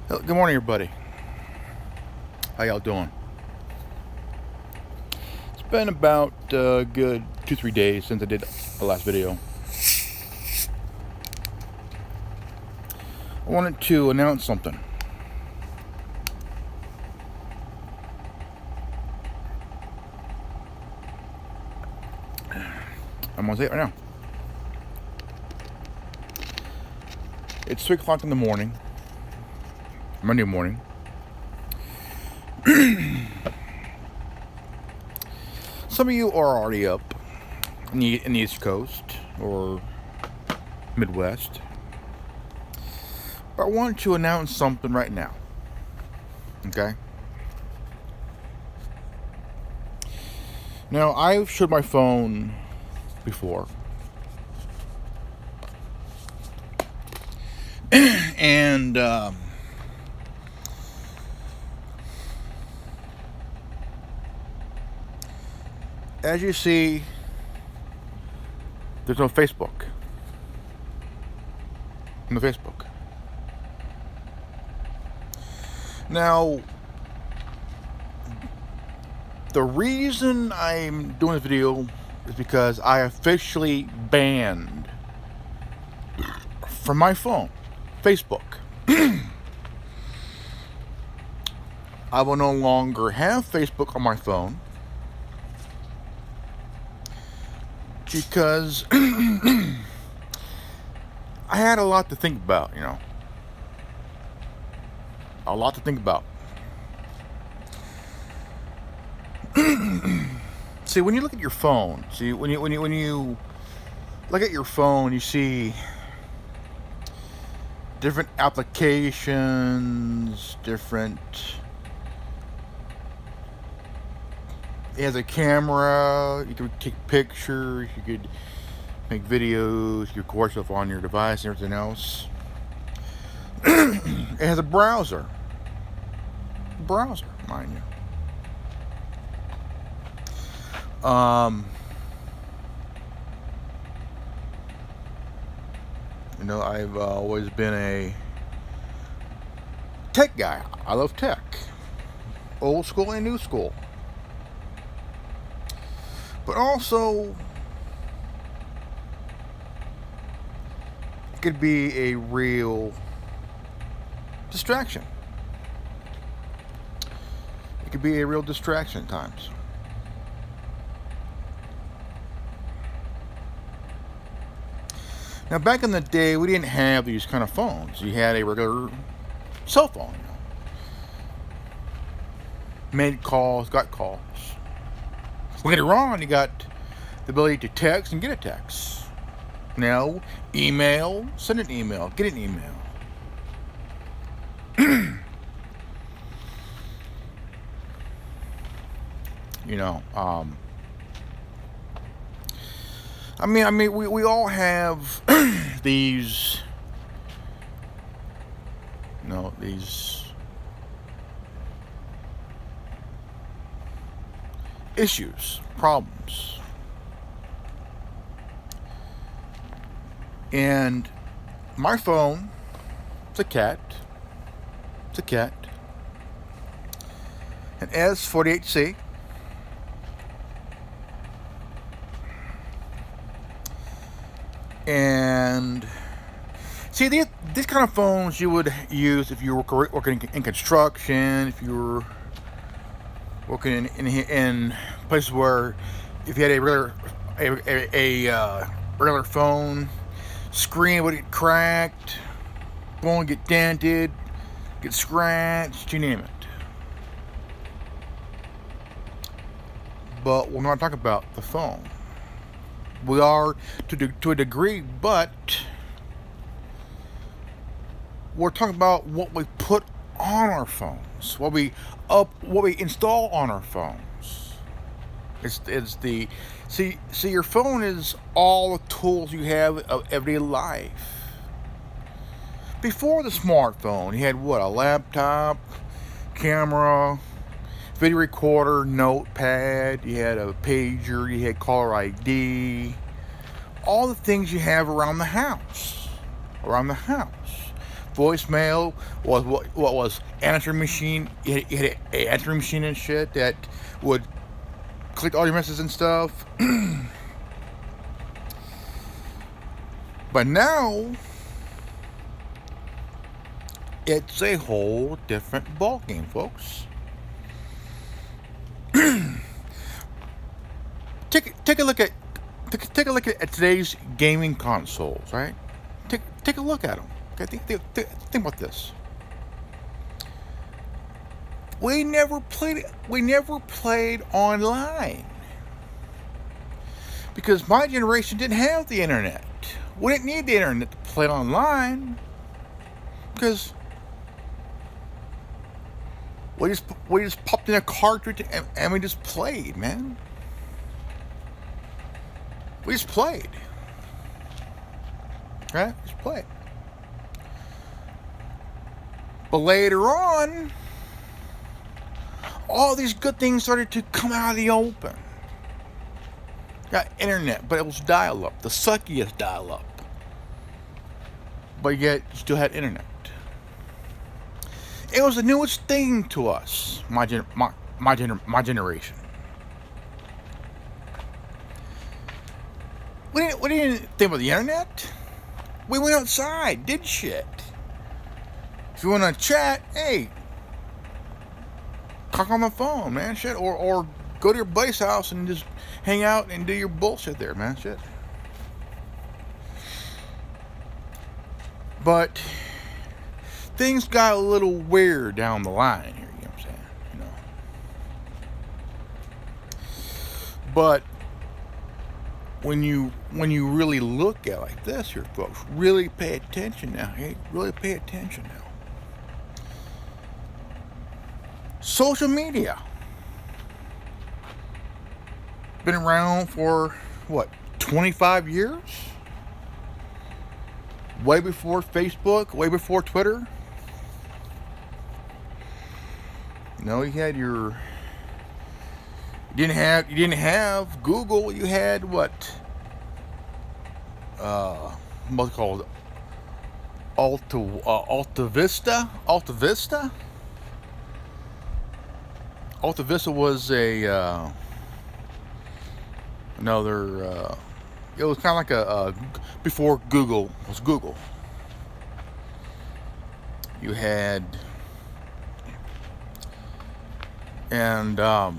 Good morning, everybody. How y'all doing? It's been about good 2-3 days since I did the last video. I wanted to announce something. I'm gonna say it right now. It's 3 o'clock in the morning, Monday morning. Some of you are already up in the East Coast or Midwest. But I want to announce something right now. Okay? Now, I've showed my phone before. And as you see, there's no Facebook. No Facebook. Now, the reason I'm doing this video is because I officially banned from my phone Facebook. I will no longer have Facebook on my phone because I had a lot to think about, A lot to think about. See, when you look at your phone, when you look at your phone, you see different applications, it has a camera, you can take pictures, you could make videos, you could record stuff on your device and everything else. It has a browser, mind you. I've always been a tech guy. I love tech, old school and new school. But also, it could be a real distraction. It could be a real distraction at times. Now, back in the day, we didn't have these kind of phones. You had a regular cell phone. Made calls, got calls. Later on, you got the ability to text and get a text. Now, email, send an email, get an email. We all have these issues, problems. And my phone, it's a cat. An S48C. And see, these kind of phones you would use if you were working in construction, if you were working in places where if you had a regular phone, screen would get cracked, phone get dented, get scratched, you name it. But we're not talking about the phone. We are to a degree, but we're talking about what we put on our phones, what we install on our phones. Your phone is all the tools you have of everyday life. Before the smartphone, you had a laptop, camera, video recorder, notepad, you had a pager, you had caller ID, all the things you have around the house. voicemail was what was answering machine. You had an answering machine and shit that would collect all your messages and stuff. But now it's a whole different ballgame, folks. Take a look at today's gaming consoles, right? Take a look at them. Okay, think about this. We never played online because my generation didn't have the internet. We didn't need the internet to play online because we just popped in a cartridge and we just played, man. We just played. Right? Just played. But later on, all these good things started to come out of the open. Got internet, but it was dial-up, the suckiest dial-up. But yet, you still had internet. It was the newest thing to us, my generation. We didn't think about the internet. We went outside, did shit. If you want to chat, hey, talk on the phone, man, shit, or go to your buddy's house and just hang out and do your bullshit there, man, shit. But things got a little weird down the line here, you know what I'm saying? You know. But when you really look at it like this here, folks, really pay attention now. Hey, really pay attention now. Social media been around for what, 25 years? Way before Facebook, way before Twitter. No, you had your. You didn't have Google. You had what? What's it called? Alta Vista. Alta Vista was a another. It was kind of like a before Google was Google. You had and I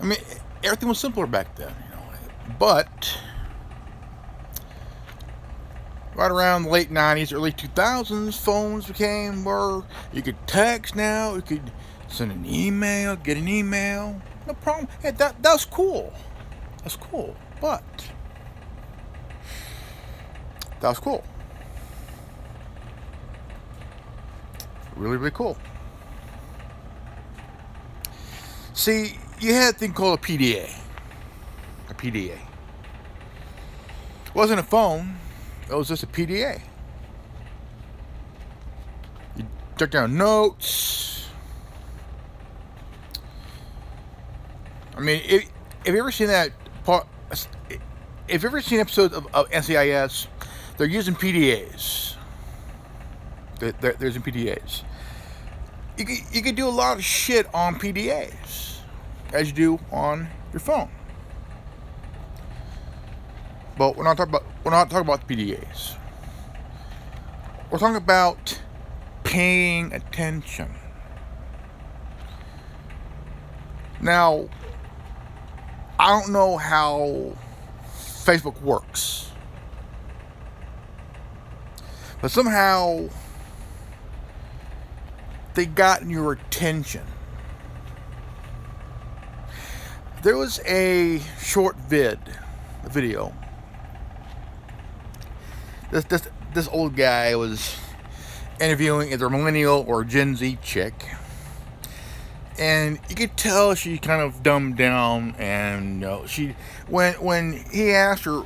mean everything was simpler back then, you know. But right around the late 90s, early 2000s, phones became where you could text now, you could send an email, get an email, no problem. Hey, that's cool. That's cool, but that was cool. Really, really cool. See, you had a thing called a PDA. A PDA. It wasn't a phone. It was just a PDA. You took down notes. I mean, if you've ever seen that part, if you've ever seen episodes of NCIS, they're using PDAs. They're using PDAs. You could do a lot of shit on PDAs, as you do on your phone. But we're not talking about the PDAs. We're talking about paying attention. Now, I don't know how Facebook works, but somehow they got your attention. There was a short video. This old guy was interviewing either a millennial or a Gen Z chick, and you could tell she kind of dumbed down. And she when he asked her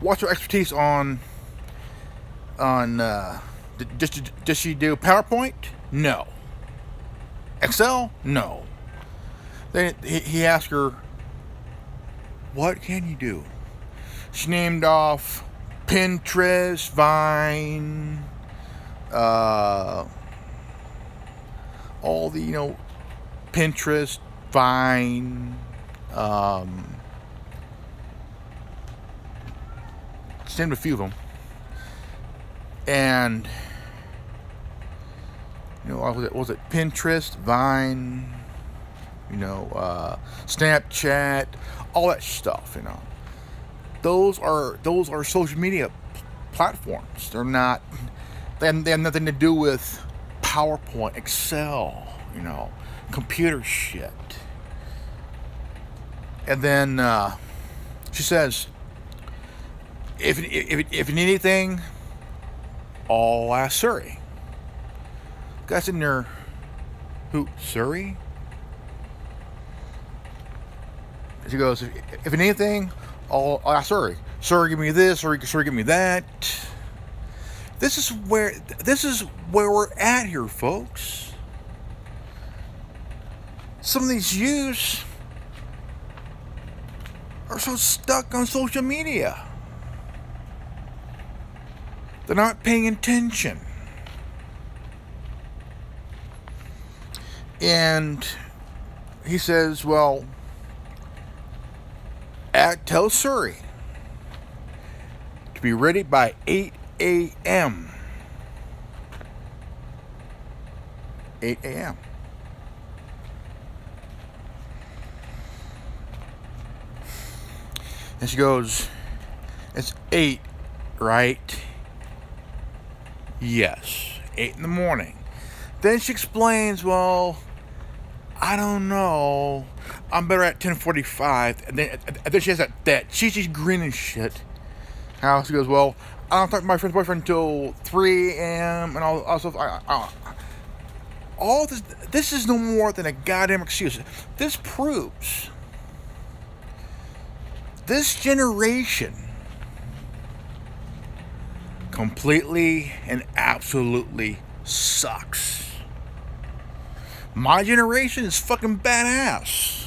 what's her expertise on does she do PowerPoint? No. Excel? No. Then he asked her, what can you do? She named off Pinterest, Vine, all the, Pinterest, Vine, just named a few of them. And, what was it Pinterest, Vine, Snapchat, all that stuff, Those are social media platforms. They're not, they have nothing to do with PowerPoint, Excel, computer shit. And then she says, if you need anything, I'll ask Siri. Guy's in there, who, Siri? She goes, if you need anything, I'll ask Siri. Siri, give me this, Siri, give me that. This is where we're at here, folks. Some of these youths are so stuck on social media. They're not paying attention. And he says, well, tell Siri to be ready by 8 a.m. 8 a.m. And she goes, it's 8, right? Yes, 8 in the morning. Then she explains, well, I don't know. I'm better at 10:45. And then she has that cheesy grin and shit. How she goes, well, I don't talk to my friend's boyfriend until 3 a.m. and all stuff. All this is no more than a goddamn excuse. This proves this generation completely and absolutely sucks. My generation is fucking badass.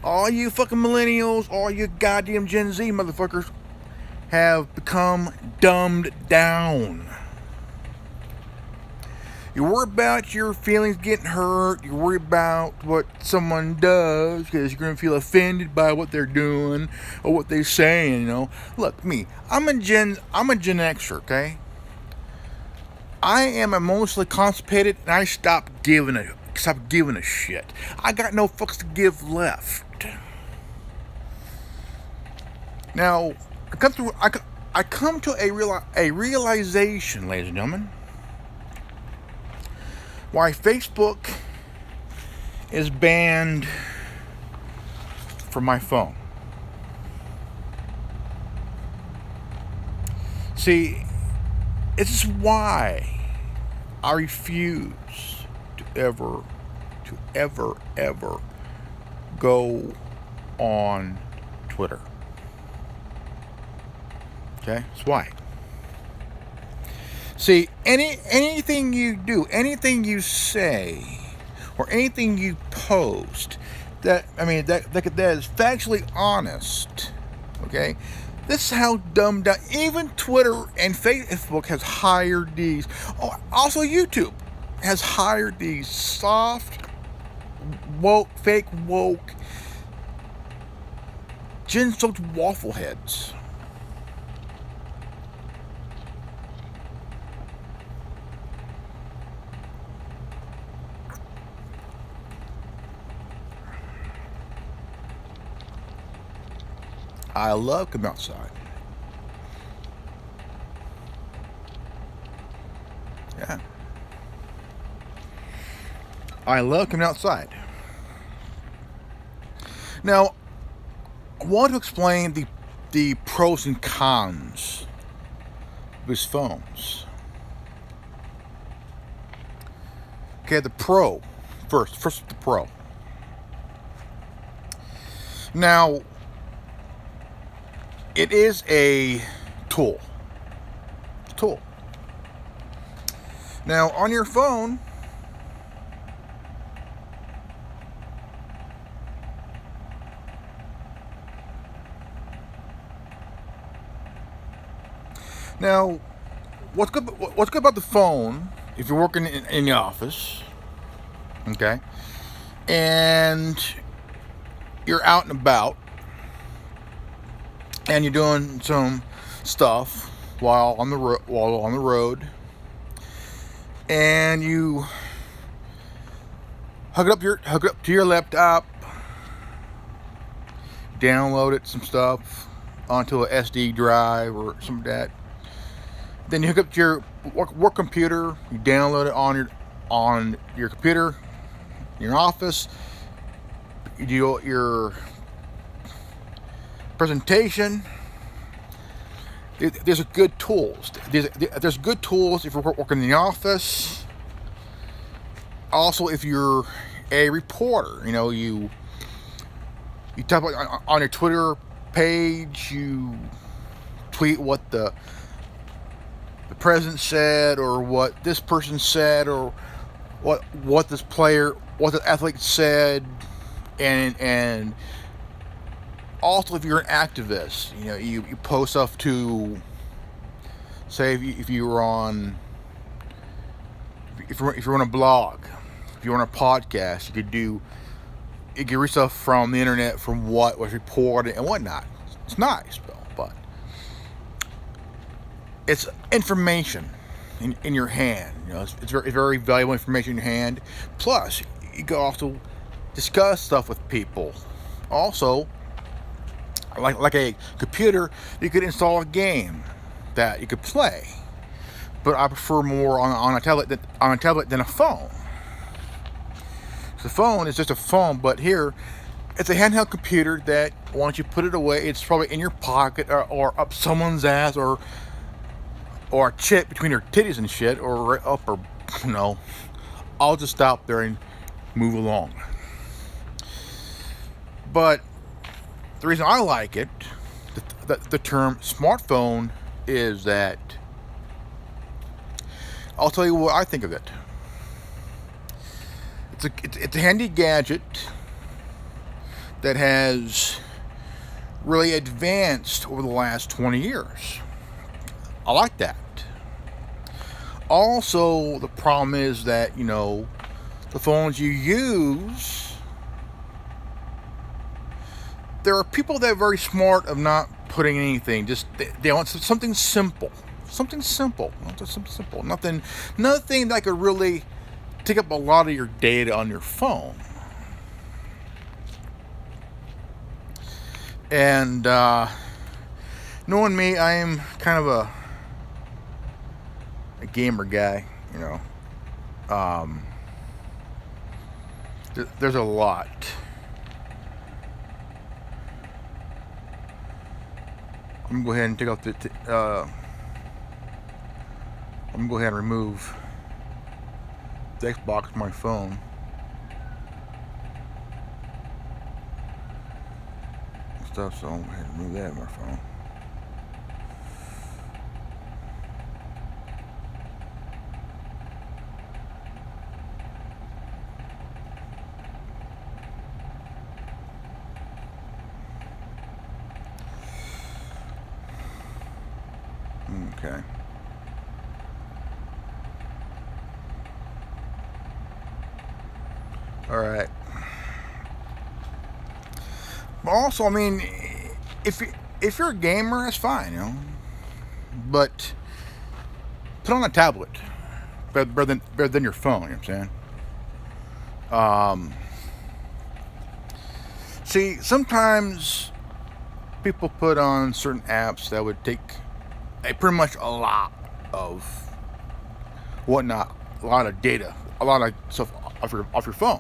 All you fucking millennials, all you goddamn Gen Z motherfuckers have become dumbed down. You worry about your feelings getting hurt. You worry about what someone does because you're going to feel offended by what they're doing or what they're saying, Look, me, I'm a Gen Xer, okay? I am emotionally constipated and I stopped giving a shit. I got no fucks to give left. Now, I come to a realization, ladies and gentlemen, why Facebook is banned from my phone. See, this is why I refuse to ever go on Twitter. Okay? That's why. See, anything you do, anything you say, or anything you post that is factually honest, okay? This is how dumbed down. Even Twitter and Facebook has hired these. Oh, also YouTube has hired these soft, woke, fake woke, gin-soaked waffle heads. I love coming outside. Yeah. I love coming outside. Now, I want to explain the pros and cons of his phones. Okay, the pro. First the pro. Now, it is a tool. It's a tool. Now, on your phone, Now, what's good about the phone if you're working in the office, okay, and you're out and about, and you're doing some stuff while on the road, and you hook it up to your laptop, download it some stuff onto a SD drive or some of that. Then you hook up to your work computer. You download it on your computer, in your office. You do your presentation. There's good tools. There's good tools if you're working in the office. Also, if you're a reporter, you type on your Twitter page, you tweet what the president said, or what this person said, or what the athlete said, and also if you're an activist, you post stuff to, say, if you're on a blog, if you're on a podcast, you can read stuff from the internet, from what was reported and whatnot. It's nice, but it's information in your hand. It's very valuable information in your hand. Plus, you can also discuss stuff with people. Also, like a computer, you could install a game that you could play. But I prefer more on a tablet than a phone. The phone is just a phone, but here it's a handheld computer that once you put it away, it's probably in your pocket or up someone's ass, or a chip between your titties and shit, or up, or I'll just stop there and move along. But the reason I like it, the term smartphone, is that I'll tell you what I think of it. It's a handy gadget that has really advanced over the last 20 years. I like that. Also, the problem is that, the phones you use, there are people that are very smart of not putting anything. Just they want something simple. Something simple. Nothing that could really take up a lot of your data on your phone. And knowing me, I am kind of a gamer guy, there's a lot. I'm gonna go ahead and take off I'm gonna go ahead and remove the Xbox from my phone. Stuff, so I'm gonna go ahead and remove that from my phone. Okay. All right. But also, if you're a gamer, that's fine, But put on a tablet, better than your phone. You know what I'm saying? See, sometimes people put on certain apps that would take pretty much a lot of whatnot, a lot of data, a lot of stuff off your phone.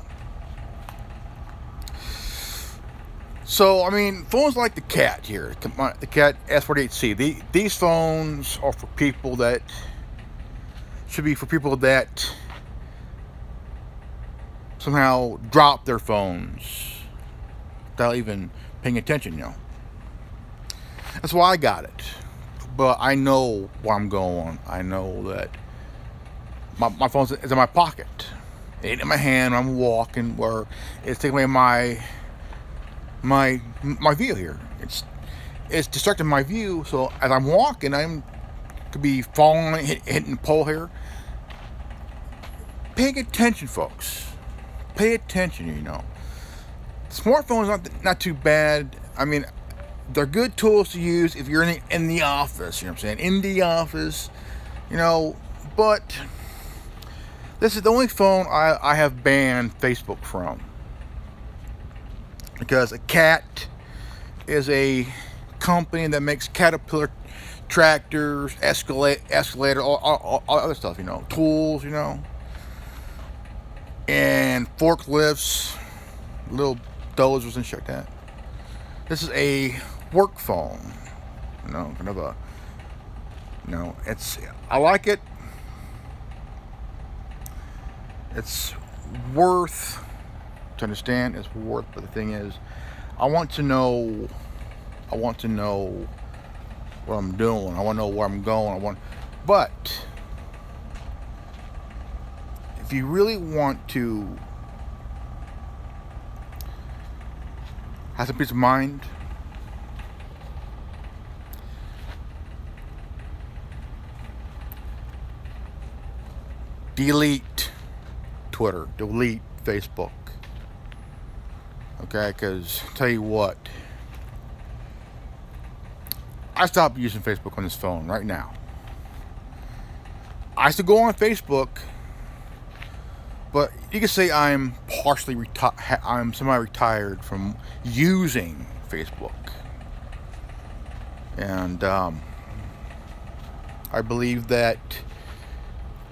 So, phones like the Cat here, the Cat S48C, these phones are for people that, should be for people that somehow drop their phones without even paying attention, That's why I got it. But I know where I'm going. I know that my phone is in my pocket. It ain't in my hand. I'm walking, where it's taking away my view here. It's distracting my view. So as I'm walking, I'm could be falling, hitting the pole here. Paying attention, folks. Pay attention, you know. Smartphones not too bad. I mean, they're good tools to use if you're in the office, you know what I'm saying? In the office, you know, but this is the only phone I have banned Facebook from. Because a Cat is a company that makes Caterpillar tractors, escalator, all other stuff, you know, tools, you know, and forklifts, little dozers and shit like that. This is a work phone, you know, kind of a, you know, I like it. It's worth to understand. It's worth, but the thing is, I want to know what I'm doing. I want to know where I'm going. But if you really want to have some peace of mind, delete Twitter, delete Facebook. Okay, because tell you what, I stopped using Facebook on this phone right now. I used to go on Facebook, but you can say I'm partially I'm semi-retired from using Facebook, and I believe that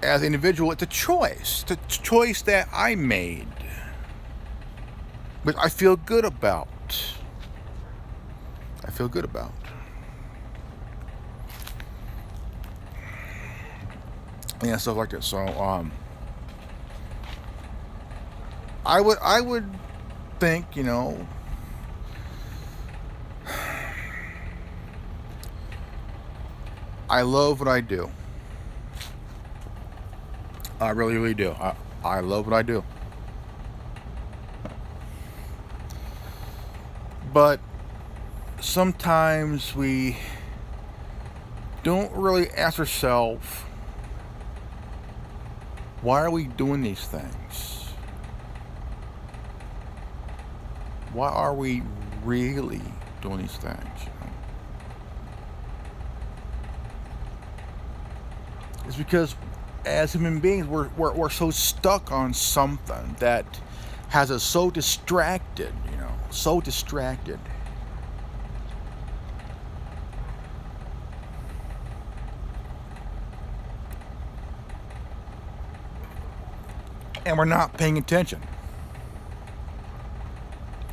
as an individual, it's a choice. It's a choice that I made, but I feel good about. Yeah, stuff like that. So, I would think, you know, I love what I do. I really, really do. I love what I do. But sometimes we don't really ask ourselves, why are we doing these things? Why are we really doing these things? It's because as human beings, we're so stuck on something that has us so distracted, you know, so distracted. And we're not paying attention.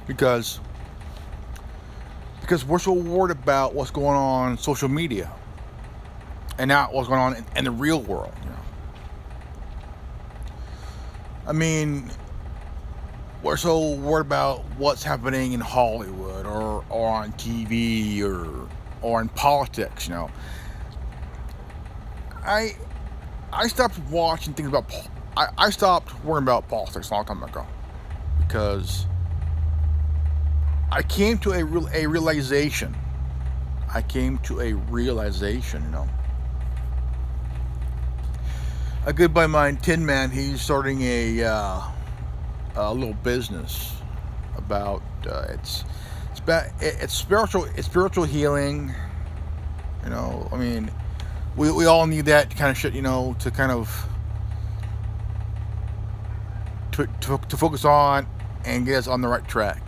Because we're so worried about what's going on social media and not what's going on in the real world, you know. I mean, we're so worried about what's happening in Hollywood or on TV or in politics, you know. I stopped watching things about I stopped worrying about politics a long time ago, because I came to a realization. You know. A good buddy of mine, Tin Man, he's starting a little business about it's spiritual healing. You know, I mean, we all need that kind of shit, you know, to kind of to focus on and get us on the right track.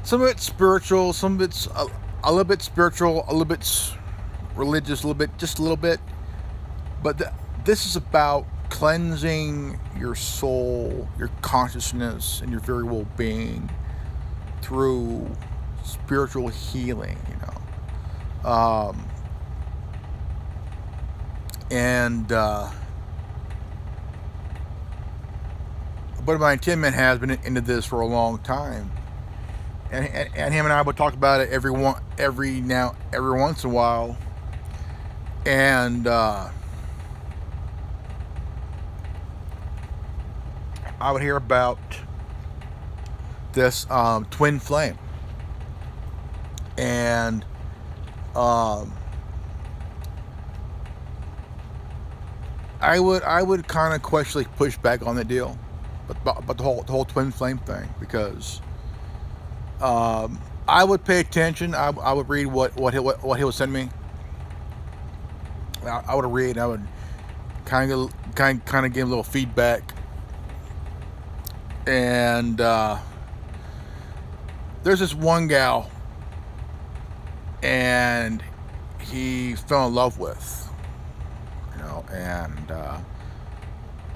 Some of it's spiritual, some of it's a little bit spiritual, a little bit religious, just a little bit. But this is about cleansing your soul, your consciousness, and your very well-being through spiritual healing, you know. But my Tin Man has been into this for a long time, and him and I would talk about it every once in a while, and I would hear about this twin flame, and Um, I would kind of question, like, push back on the deal, but the whole twin flame thing, because I would pay attention. I would read what he would send me. I would read. And I would kind of give him a little feedback. And there's this one gal, and he fell in love with, and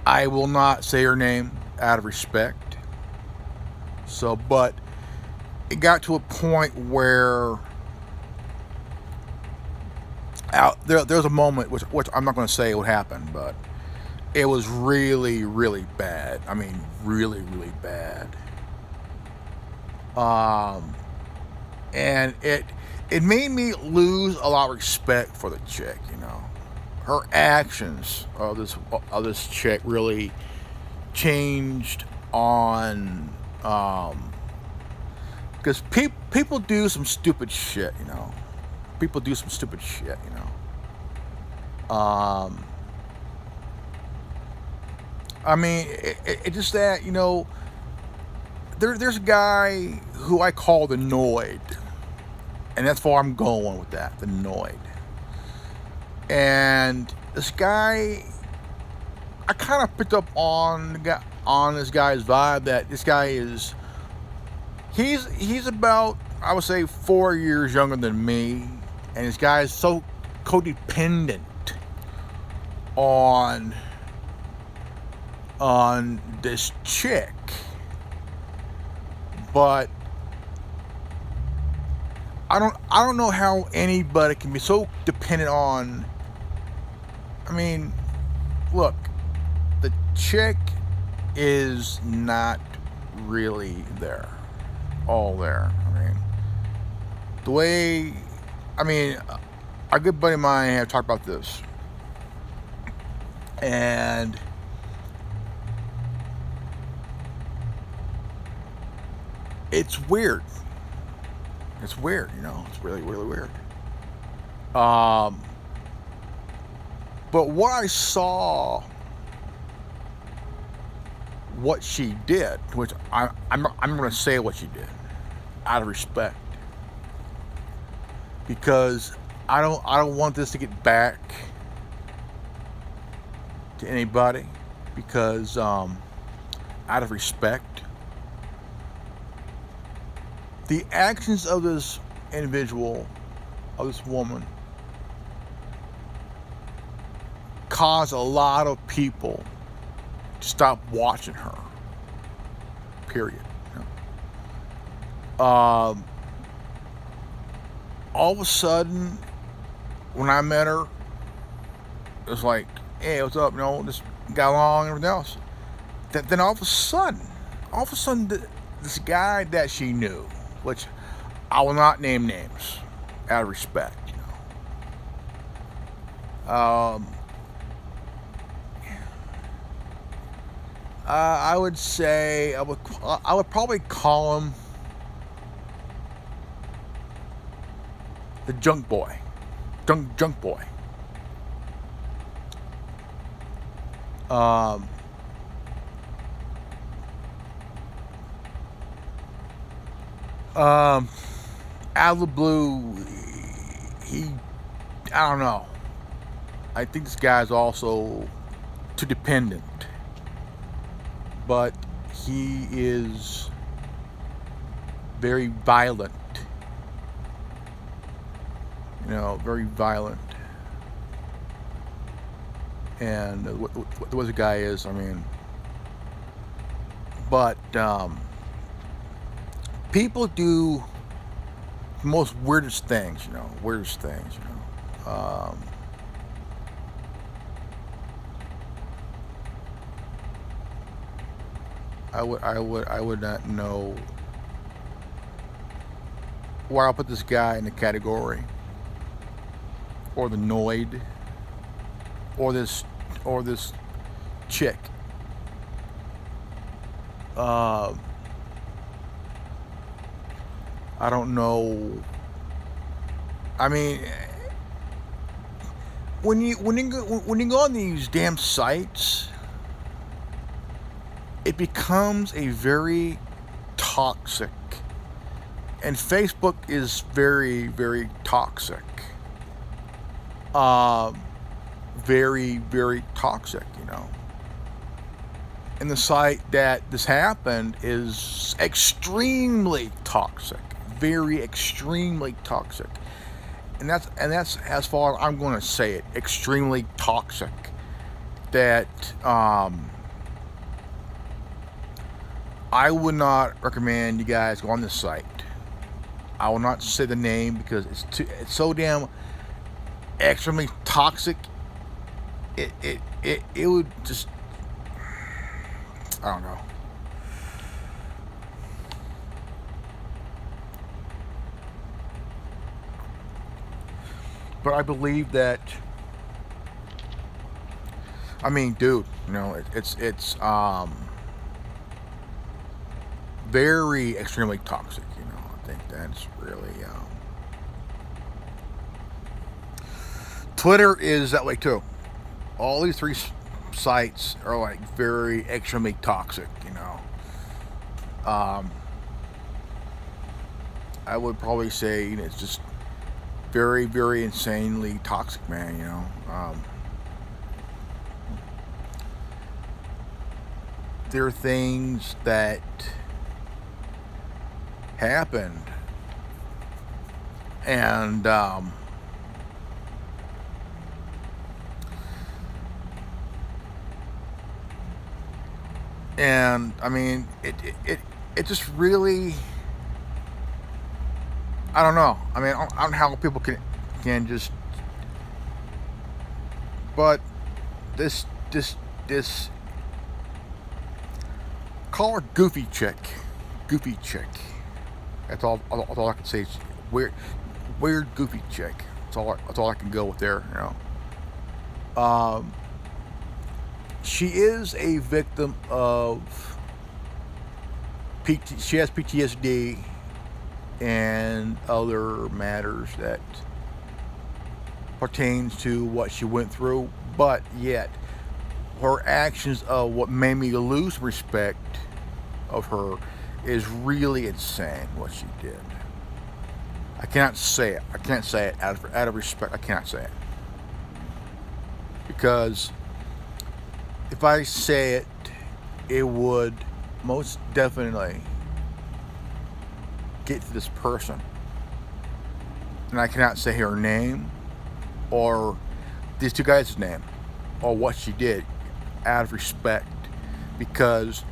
I will not say her name out of respect. So, but it got to a point where there's a moment which I'm not going to say what happened, but it was really, really bad. I mean, really, really bad. And it made me lose a lot of respect for the chick. Her actions of this chick really changed on, because people do some stupid shit. People do some stupid shit. I mean, it just that, there's a guy who I call the Noid, and that's where I'm going with that, the Noid. And this guy, I kind of picked up on this guy's vibe, that this guy he's about, I would say, 4 years younger than me, and this guy is so codependent on this chick. But I don't know how anybody can be so dependent on. I mean, look, the chick is not really all there. I mean, the way, a good buddy of mine and I have talked about this, and it's weird. It's weird, It's really, really weird. But what I saw, what she did, which I'm going to say what she did, out of respect, because I don't want this to get back to anybody, because out of respect, the actions of this individual, of this woman, caused a lot of people to stop watching her. Period. All of a sudden, when I met her, it was like, hey, what's up? Just got along and everything else. Then all of a sudden, this guy that she knew, which I will not name names, out of respect, I would say I would probably call him the junk boy, junk boy. Out of the blue, I don't know. I think this guy's also too dependent. But he is very violent. Very violent. And what the guy is, but people do the most weirdest things, I would not know where I'll put this guy in the category, or the Noid, or this chick. I don't know I mean, when you go on these damn sites, it becomes a very toxic, and Facebook is very, very toxic. Very, very toxic, you know. And the site that this happened is extremely toxic, very extremely toxic, and that's as far as I'm going to say it, extremely toxic. That I would not recommend you guys go on this site. I will not say the name because it's so damn extremely toxic. It would just, I don't know. But I believe that, I mean, dude, you know, it's very extremely toxic. You know, I think that's really Twitter is that way too. All these three sites are like very extremely toxic. You know, I would probably say, you know, it's just very, very insanely toxic, man. You know, there are things that happened, and I mean, it just really, I don't know. I mean, I don't know how people can just, but this call her Goofy Chick. That's all I can say. Is weird Goofy Chick. That's all I can go with there. You know. She is a victim of She has PTSD and other matters that pertains to what she went through, but yet her actions of what made me lose respect of her is really insane what she did. I cannot say it. I can't say it out of respect. I cannot say it. Because if I say it, it would most definitely get to this person. And I cannot say her name or these two guys' name or what she did out of respect, because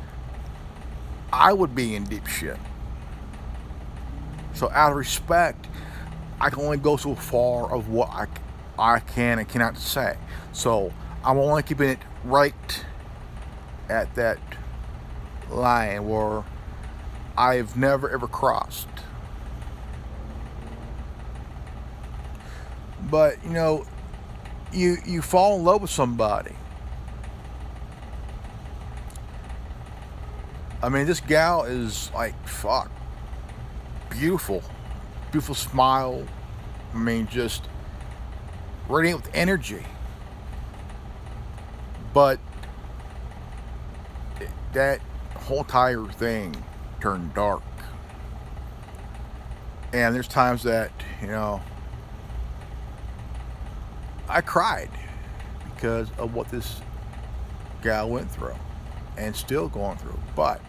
I would be in deep shit. So out of respect, I can only go so far of what I can and cannot say. So I'm only keeping it right at that line where I've never ever crossed. But you know, you fall in love with somebody. I mean, this gal is like, fuck, beautiful smile. I mean, just radiant with energy. But that whole entire thing turned dark. And there's times that, you know, I cried because of what this gal went through and still going through. But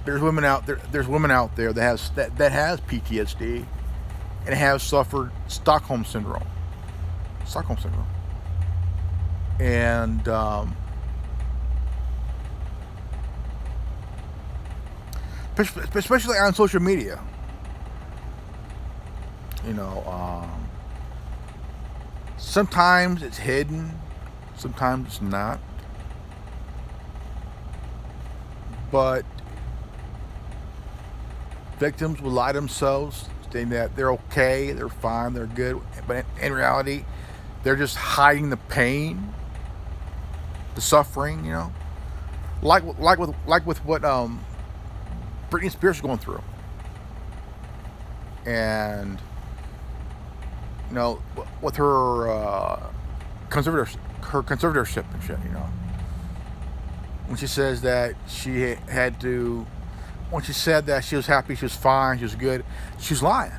there's women out there. There's women out there that has PTSD and have suffered Stockholm syndrome. And especially on social media. You know, sometimes it's hidden, sometimes it's not. But victims will lie to themselves, saying that they're okay, they're fine, they're good. But in reality, they're just hiding the pain, the suffering. You know, like with what Britney Spears is going through. and with her conservatorship and shit, when she says that she had to, when she said that she was happy, she was fine, she was good, she was lying.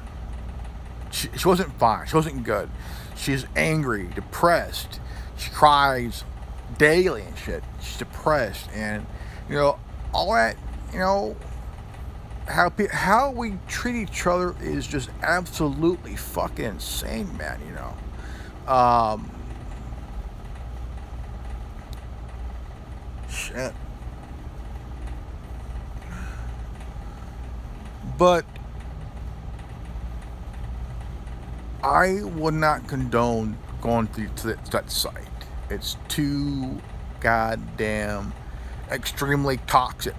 She wasn't fine, she wasn't good. She's angry, depressed, she cries daily and shit. She's depressed, and all that. How we treat each other is just absolutely fucking insane, man. Shit. But I would not condone going to that site. It's too goddamn extremely toxic.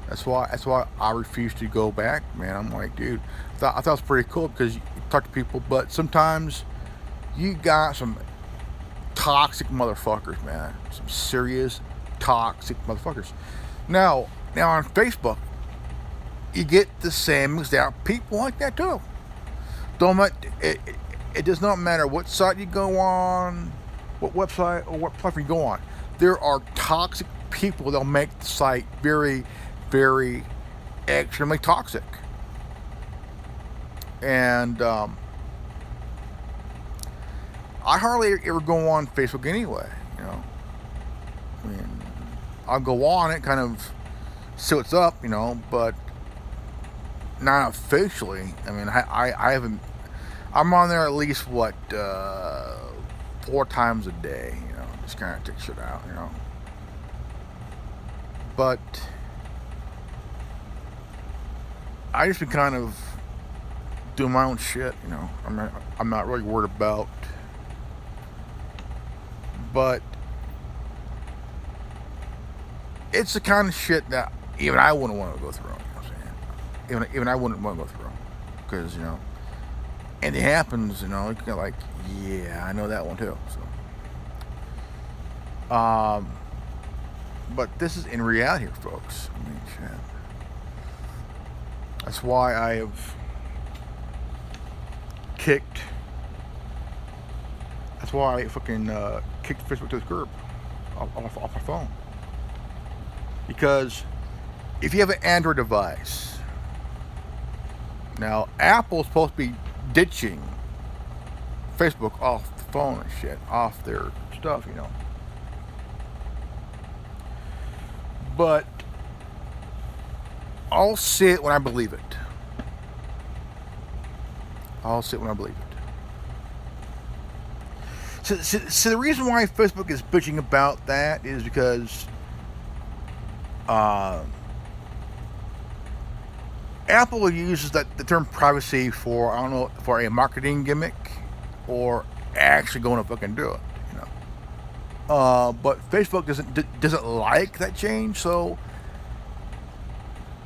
That's why I refuse to go back, man. I'm like, dude, I thought it was pretty cool because you talk to people, but sometimes you got some toxic motherfuckers, man. Some serious toxic motherfuckers. Now on Facebook, you get the same exact people like that too. It does not matter what site you go on, what website or what platform you go on. There are toxic people that'll make the site very, very extremely toxic. And I hardly ever go on Facebook anyway. I mean, I'll go on it, kind of see what's up, but not officially. I mean, I haven't. I'm on there at least 4 times a day. Just kind of take shit out. But I just been kind of doing my own shit. I'm not really worried about. But it's the kind of shit that even I wouldn't want to go through. You know what I'm saying? Even I wouldn't want to go through, because and it happens. You're like, yeah, I know that one too. So, but this is in reality here, folks. I mean, shit. That's why I have kicked. That's why I fucking kicked Facebook to the curb off my phone. Because if you have an Android device, now Apple's supposed to be ditching Facebook off the phone and shit, off their stuff, But I'll see it when I believe it. So the reason why Facebook is bitching about that is because Apple uses the term privacy for, I don't know, for a marketing gimmick or actually going to fucking do it, but Facebook doesn't like that change. So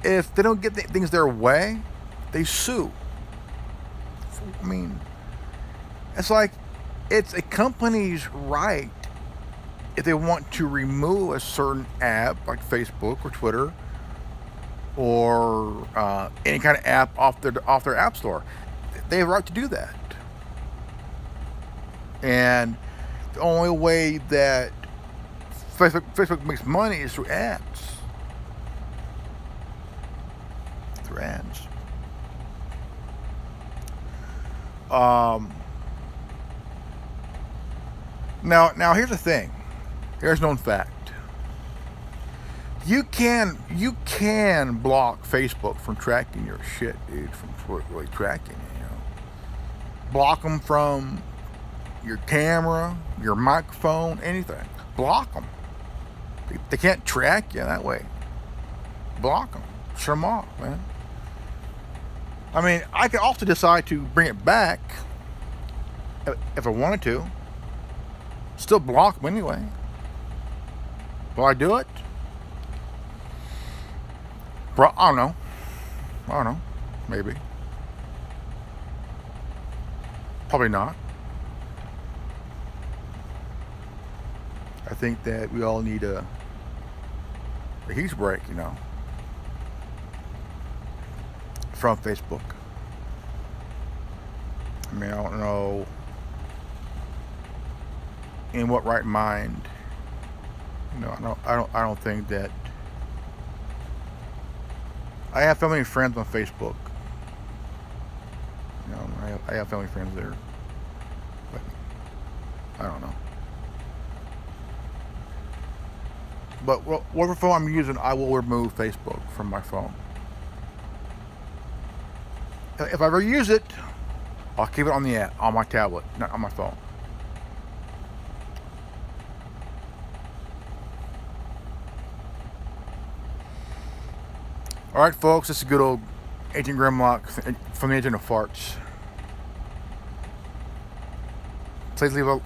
if they don't get things their way, they sue. I mean, it's like, it's a company's right if they want to remove a certain app like Facebook or Twitter or any kind of app off their app store. They have a right to do that. And the only way that Facebook makes money is through ads. Now here's the thing. Here's known fact. You can block Facebook from tracking your shit, dude. From really tracking it, Block them from your camera, your microphone, anything. Block them. They can't track you that way. Block them. Shut them off, man. I mean, I could also decide to bring it back if I wanted to. Still block them anyway. Will I do it? I don't know. Maybe. Probably not. I think that we all need a heat break, from Facebook. I mean, I don't know in what right mind. You know, I don't think that. I have family and friends on Facebook. You know, I have family and friends there, but I don't know. But whatever phone I'm using, I will remove Facebook from my phone. If I ever use it, I'll keep it on the app, on my tablet, not on my phone. Alright folks, this is good old Agent Grimlock from the Agent of Farts. Please leave a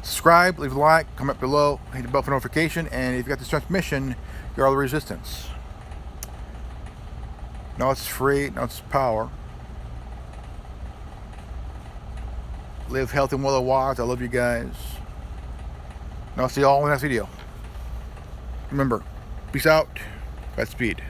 subscribe, leave a like, comment below, hit the bell for notification, and if you got this transmission, you're all the resistance. No, it's free, no, it's power. Live healthy and well wise. I love you guys. And I'll see you all in the next video. Remember, peace out, Godspeed.